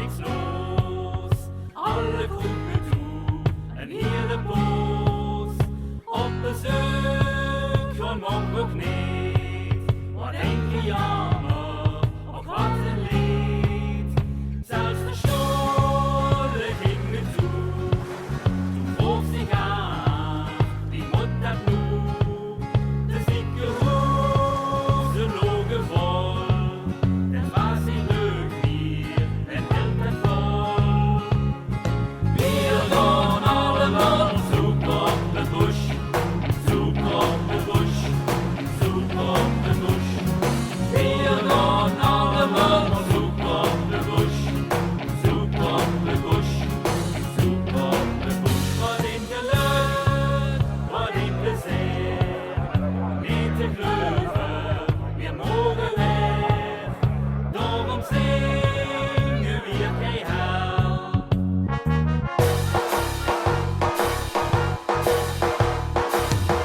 geht's los. Alle gucken zu, en hele pås. Op besøk von Mongo Knet. Wat enkle jammer, og wat een leed. Zelfs de Schule ging mir zu. Du fragst dich an, wie moet dat nu? De zieke hoze logen vol. Dat was niet leuk meer, en hield het vol. Wir gaan allemaal zoek op de bush. Zoek op de bush. Zoek op de bush. Wir gaan allemaal zoek op de bush. Zoek op de bush. Zoek op de bush. Wat in geluk, wat in plezier. Niet te geloven, wir mogen weg. Daarom zingen wir kei hel.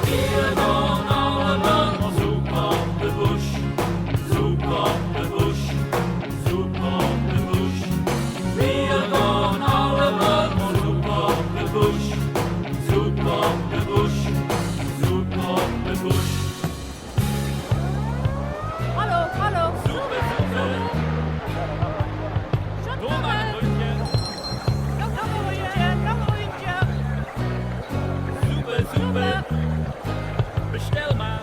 Wir gaan allemaal zoek op de bush. Zoek op de bush. Zoek op de bush. Wir gaan allemaal zoek op de bush. Zoek op de bush. Zoek op de bush. Hallo, hallo. Zoeken, zoeken. Door maar een rondje. Nog een rondje, nog een rondje. Zoeken, zoeken. Bestel maar.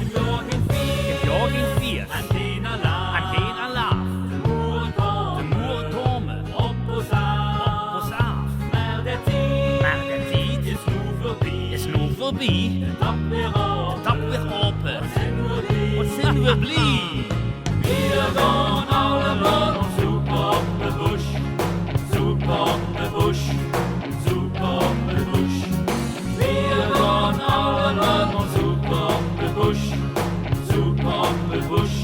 Een Jorgen 4. Jorgen 4. Antena laag. Antena laag. De moeren komen. De moeren komen. Op ons af. Ons af. Maar de tijd is nu voorbij. Is nu voorbij. De tap weer op. Tap weer open. Zijn we blij. Wat zijn we blij. Wir gaan allemaal zoek op de bush. Zoek op de bush. Zoek op de bush. Wir gaan allemaal zoek op de bush. Zoek op de bush.